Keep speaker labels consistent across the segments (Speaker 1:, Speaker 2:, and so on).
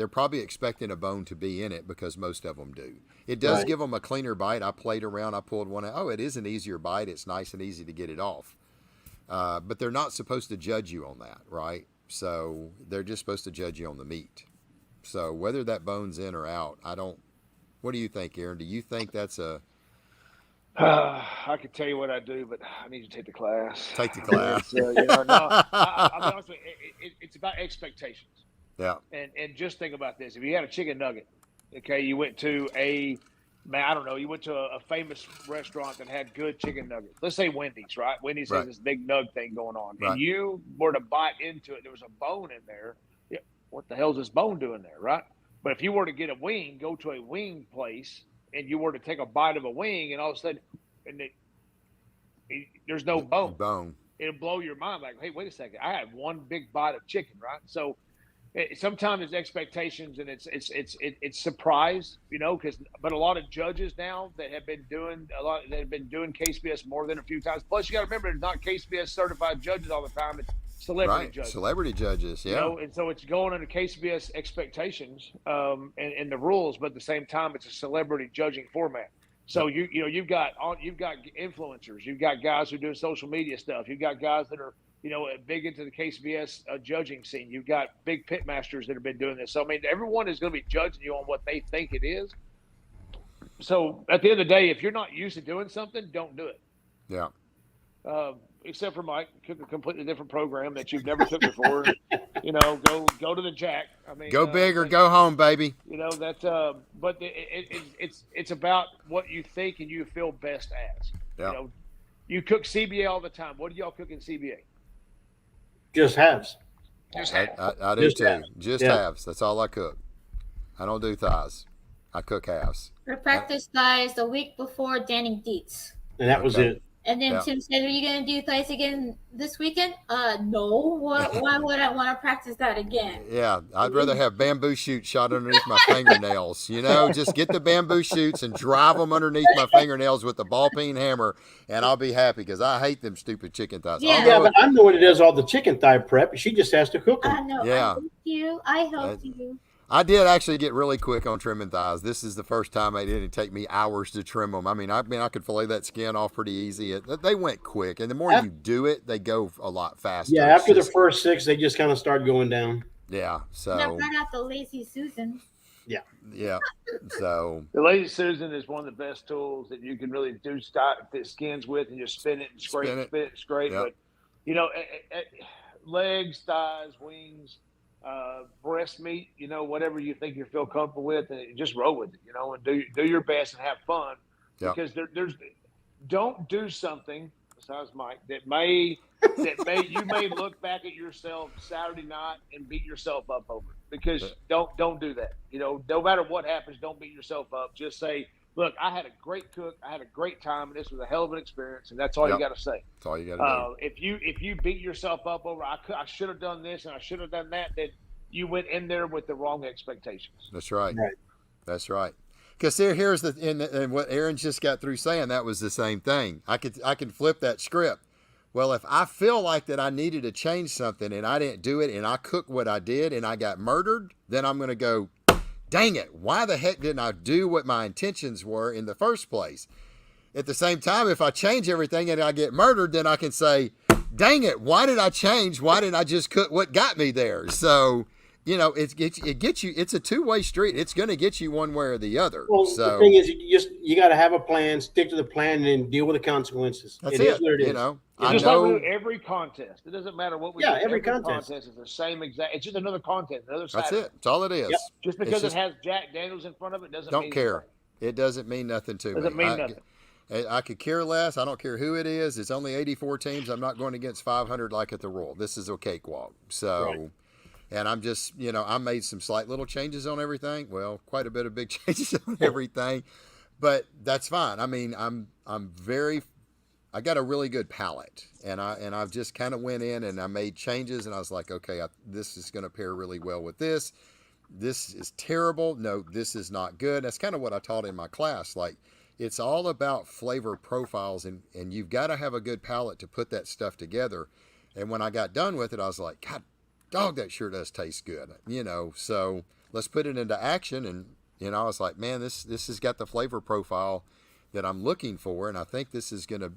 Speaker 1: they're probably expecting a bone to be in it because most of them do. It does give them a cleaner bite. I played around. I pulled one out. Oh, it is an easier bite. It's nice and easy to get it off. But they're not supposed to judge you on that, right? So they're just supposed to judge you on the meat. So whether that bone's in or out, I don't. What do you think, Aaron? Do you think that's a
Speaker 2: I could tell you what I do, but I need to take the class.
Speaker 1: take the
Speaker 2: I mean,
Speaker 1: class?
Speaker 2: it's no. I'll be honest with you. It's about expectations,
Speaker 1: Yeah,
Speaker 2: and just think about this: if you had a chicken nugget, okay, you went to a man, I don't know, you went to a famous restaurant that had good chicken nuggets. Let's say Wendy's, right? Wendy's has
Speaker 1: right,
Speaker 2: this big nug thing going on, and
Speaker 1: right,
Speaker 2: you were to bite into it. There was a bone in there. Yeah, what the hell's this bone doing there, right? But if you were to get a wing, go to a wing place, and you were to take a bite of a wing, and all of a sudden, and there's no bone,
Speaker 1: bone.
Speaker 2: it'll blow your mind. Like, hey, wait a second, I had one big bite of chicken, right? So sometimes it's expectations and it's surprise, because but a lot of judges now that have been doing KCBS more than a few times. Plus, you got to remember, it's not KCBS certified judges all the time; it's celebrity
Speaker 1: Right,
Speaker 2: judges.
Speaker 1: celebrity judges. Yeah,
Speaker 2: And so it's going under KCBS expectations and the rules, but at the same time, it's a celebrity judging format. So you've got influencers, you've got guys who do social media stuff, you've got guys that are big into the KCBS judging scene. You've got big pitmasters that have been doing this. So I mean, everyone is going to be judging you on what they think it is. So at the end of the day, if you're not used to doing something, don't do it.
Speaker 1: yeah.
Speaker 2: Except for Mike, cook a completely different program that you've never cooked before. Go to the Jack. I mean,
Speaker 1: Go big or go home, baby.
Speaker 2: But it's about what you think and you feel best as.
Speaker 1: Yeah.
Speaker 2: You cook CBA all the time. What do y'all cook in CBA?
Speaker 3: Just halves.
Speaker 2: Just
Speaker 1: I do
Speaker 3: Just
Speaker 1: too.
Speaker 3: halves.
Speaker 1: Just
Speaker 3: Yeah.
Speaker 1: halves. That's all I cook. I don't do thighs. I cook halves.
Speaker 4: We practiced thighs the week before Danny Deets.
Speaker 3: And that was
Speaker 1: Okay.
Speaker 3: it.
Speaker 4: And then
Speaker 1: Yeah.
Speaker 4: Tim said, "Are you gonna do thighs again this weekend?" No. Why would I want to practice that again?
Speaker 1: Yeah, I'd rather have bamboo shoots shot underneath my fingernails. Just get the bamboo shoots and drive them underneath my fingernails with the ball peen hammer, and I'll be happy because I hate them stupid chicken thighs.
Speaker 4: Yeah.
Speaker 3: Yeah, but I know what it is, all the chicken thigh prep. She just has to cook them.
Speaker 4: I know.
Speaker 1: Yeah.
Speaker 4: I helped you. I helped you.
Speaker 1: I did actually get really quick on trimming thighs. This is the first time it didn't take me hours to trim them. I mean, I could fillet that skin off pretty easy. They went quick, and the more you do it, they go a lot faster.
Speaker 3: Yeah, after the first 6, they just kind of start going down.
Speaker 1: Yeah, so
Speaker 4: Now right out the lazy Susan.
Speaker 1: yeah, so
Speaker 2: The Lazy Susan is one of the best tools that you can really do skins with, and just spin it and scrape, spin it and scrape.
Speaker 1: Yep.
Speaker 2: But legs, thighs, wings, breast meat, whatever you think you feel comfortable with, and just roll with it, and do your best and have fun.
Speaker 1: Yep.
Speaker 2: Because don't do something besides Mike that you may look back at yourself Saturday night and beat yourself up over it. Because don't do that. No matter what happens, don't beat yourself up. Just say, look, I had a great cook, I had a great time, and this was a hell of an experience, and that's all you got to say.
Speaker 1: That's all you got to do.
Speaker 2: If you beat yourself up over, I should have done this and I should have done that, then you went in there with the wrong expectations.
Speaker 1: That's right. That's right. Because here's and what Aaron just got through saying, that was the same thing. I can flip that script. Well, if I feel like that I needed to change something and I didn't do it and I cooked what I did and I got murdered, then I'm going to go, dang it, why the heck didn't I do what my intentions were in the first place? At the same time, if I change everything and I get murdered, then I can say, dang it, why did I change? Why didn't I just cook what got me there? So, it gets you. It's a two-way street. It's going to get you one way or the other.
Speaker 3: Well,
Speaker 1: so,
Speaker 3: the thing is, you got to have a plan, stick to the plan, and then deal with the consequences.
Speaker 1: That's
Speaker 3: it is what it is.
Speaker 2: Just like we do every contest. It doesn't matter what we do.
Speaker 3: Every contest
Speaker 2: is the same exact. It's just another contest, another side.
Speaker 1: That's it. That's all it is.
Speaker 3: Yep.
Speaker 2: Just because it has Jack Daniels in front of it doesn't
Speaker 1: don't care. It doesn't mean nothing to me.
Speaker 2: Doesn't mean nothing.
Speaker 1: I could care less. I don't care who it is. It's only 84 teams. I'm not going against 500 like at the Royal. This is a cakewalk. So, right. And I'm just, I made some slight little changes on everything. Well, quite a bit of big changes on everything, but that's fine. I mean, I got a really good palate, and I've just kind of went in and I made changes, and I was like, okay, this is going to pair really well with this. This is terrible. No, this is not good. That's kind of what I taught in my class. Like, it's all about flavor profiles, and you've got to have a good palate to put that stuff together. And when I got done with it, I was like, God, dog, that sure does taste good. So let's put it into action. And I was like, man, this has got the flavor profile that I'm looking for, and I think this is gonna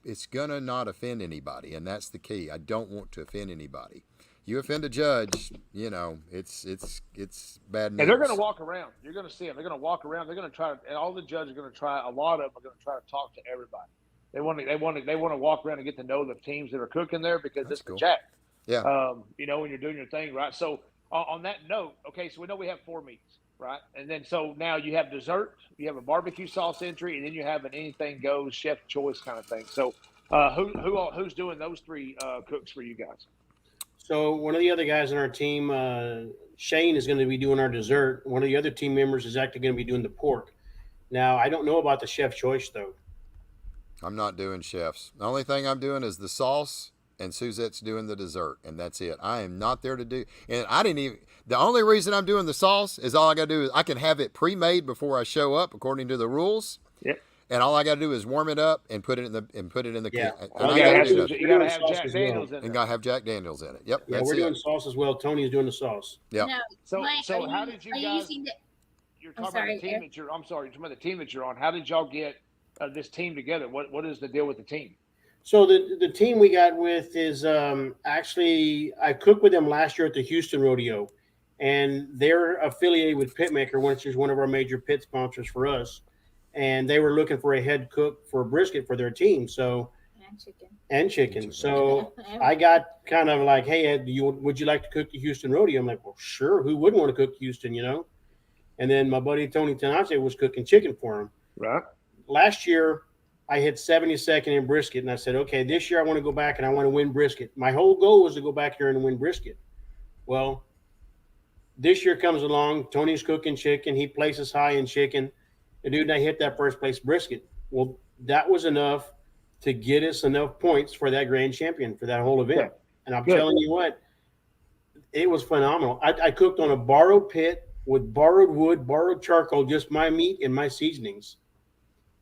Speaker 1: it's gonna not offend anybody, and that's the key. I don't want to offend anybody. You offend a judge, it's bad news.
Speaker 2: And they're going to walk around. You're going to see them. They're going to walk around. They're going to try, and all the judges are going to try. A lot of them are going to try to talk to everybody. They want to walk around and get to know the teams that are cooking there, because
Speaker 1: That's
Speaker 2: it's
Speaker 1: cool.
Speaker 2: the Jack.
Speaker 1: Yeah.
Speaker 2: When you're doing your thing, right? So on that note, okay, so we know we have 4 meats, right? And then so now you have dessert, you have a barbecue sauce entry, and then you have an anything goes chef choice kind of thing. So who's doing those 3 cooks for you guys?
Speaker 3: So one of the other guys on our team, Shane, is going to be doing our dessert. One of the other team members is actually going to be doing the pork. Now, I don't know about the chef choice, though.
Speaker 1: I'm not doing chefs. The only thing I'm doing is the sauce, and Suzette's doing the dessert, and that's it. I am not there to do, and I didn't even, the only reason I'm doing the sauce is all I got to do is I can have it pre-made before I show up according to the rules.
Speaker 2: Yep.
Speaker 1: And all I got to do is warm it up and put it in the
Speaker 3: Yeah.
Speaker 1: can.
Speaker 2: You got to have Jack Daniels in
Speaker 1: And
Speaker 2: it.
Speaker 1: got to have Jack Daniels in it. Yep.
Speaker 3: Yeah,
Speaker 1: that's
Speaker 3: we're
Speaker 1: it.
Speaker 3: doing sauce as well. Tony's doing the sauce.
Speaker 1: Yep.
Speaker 4: Now,
Speaker 2: So
Speaker 4: Mike,
Speaker 2: how did you
Speaker 4: are
Speaker 2: guys?
Speaker 4: using the,
Speaker 2: You're
Speaker 4: I'm
Speaker 2: talking
Speaker 4: sorry,
Speaker 2: about the team
Speaker 4: Eric.
Speaker 2: that you're. I'm sorry, you're talking about the team that you're on. How did y'all get this team together? What is the deal with the team?
Speaker 3: So the team we got with is actually, I cooked with them last year at the Houston Rodeo, and they're affiliated with Pitmaker, which is one of our major pit sponsors for us. And they were looking for a head cook for brisket for their team. So
Speaker 4: and chicken.
Speaker 3: chicken. So I got kind of like, hey, Ed, would you like to cook the Houston Rodeo? I'm like, well, sure. Who wouldn't want to cook Houston, And then my buddy Tony Tenate was cooking chicken for him.
Speaker 2: Right.
Speaker 3: Last year, I hit 72nd in brisket, and I said, okay, this year I want to go back and I want to win brisket. My whole goal was to go back here and win brisket. Well, this year comes along, Tony's cooking chicken. He places high in chicken. And dude, I hit that first place brisket. Well, that was enough to get us enough points for that grand champion for that whole event.
Speaker 2: Yeah.
Speaker 3: And I'm telling you what, it was phenomenal. I cooked on a borrowed pit with borrowed wood, borrowed charcoal, just my meat and my seasonings.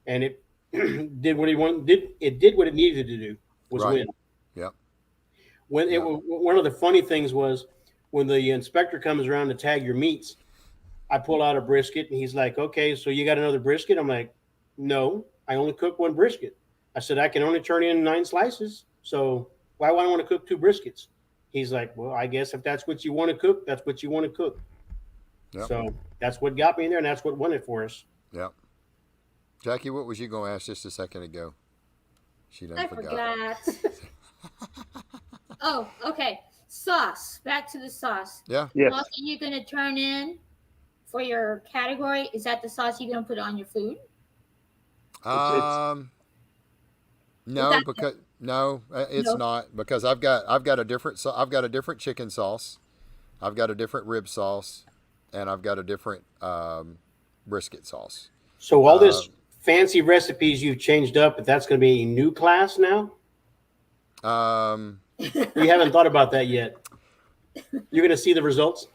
Speaker 3: And it did what it did what it needed to do, was
Speaker 1: Right.
Speaker 3: win.
Speaker 1: Yep.
Speaker 3: One of the funny things was when the inspector comes around to tag your meats, I pull out a brisket and he's like, okay, so you got another brisket? I'm like, no, I only cook 1 brisket. I said, I can only turn in 9 slices. So why would I want to cook 2 briskets? He's like, well, I guess if that's what you want to cook, that's what you want to cook.
Speaker 1: Yep.
Speaker 3: So that's what got me in there, and that's what won it for us.
Speaker 1: Yep. Jackie, what was you going to ask just a second ago? She done
Speaker 4: I forgot. Oh, okay. Sauce. Back to the sauce.
Speaker 1: Yeah.
Speaker 2: Yes.
Speaker 4: What are you going to turn in for your category? Is that the sauce you're going to put on your food?
Speaker 1: No,
Speaker 4: that-
Speaker 1: because no, it's
Speaker 4: No.
Speaker 1: not, because I've got a different chicken sauce, I've got a different rib sauce, and I've got a different brisket sauce.
Speaker 3: So all this fancy recipes you've changed up, but that's going to be a new class now? You haven't thought about that yet. You're going to see the results?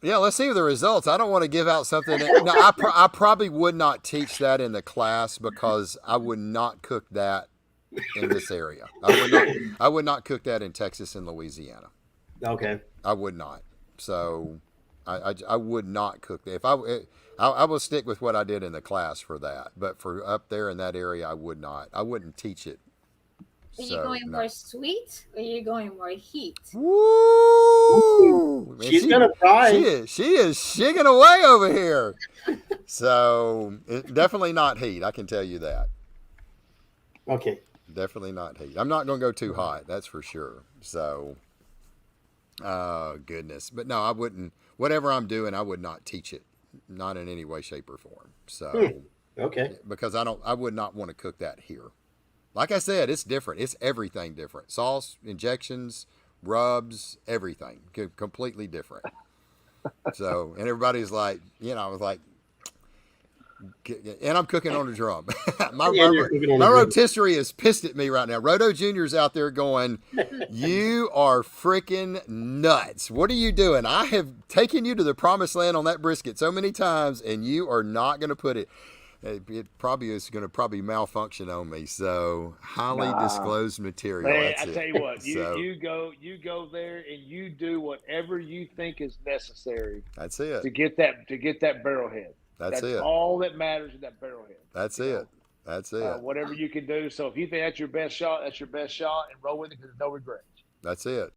Speaker 1: Yeah, let's see the results. I don't want to give out something. No, I probably would not teach that in the class, because I would not cook that in this area. I would not cook that in Texas and Louisiana.
Speaker 3: Okay.
Speaker 1: I would not. So I would not cook that. If I will stick with what I did in the class for that. But for up there in that area, I would not. I wouldn't teach it.
Speaker 4: Are you going more sweet or are you going more heat?
Speaker 1: Woo! Man,
Speaker 3: She's going to try.
Speaker 1: She is shigging away over here. So definitely not heat. I can tell you that.
Speaker 3: Okay.
Speaker 1: Definitely not heat. I'm not going to go too hot. That's for sure. So, goodness. But no, I wouldn't. Whatever I'm doing, I would not teach it. Not in any way, shape, or form. So,
Speaker 3: Okay.
Speaker 1: because I would not want to cook that here. Like I said, it's different. It's everything different. Sauce, injections, rubs, everything. Completely different. So, and everybody's like, I was like, and I'm cooking on a drum. my rotisserie is pissed at me right now. Roto Jr.'s out there going, you are freaking nuts. What are you doing? I have taken you to the promised land on that brisket so many times, and you are not going to put it. it probably is going to probably malfunction on me. So highly
Speaker 2: Nah.
Speaker 1: disclosed material.
Speaker 2: Man,
Speaker 1: That's
Speaker 2: I
Speaker 1: it.
Speaker 2: tell you what,
Speaker 1: So
Speaker 2: you go there and you do whatever you think is necessary
Speaker 1: that's it.
Speaker 2: to get that barrelhead.
Speaker 1: That's it.
Speaker 2: all that matters is that barrelhead.
Speaker 1: That's it. That's it.
Speaker 2: Whatever you can do. So if you think that's your best shot, and roll with it because there's no regrets.
Speaker 1: That's it.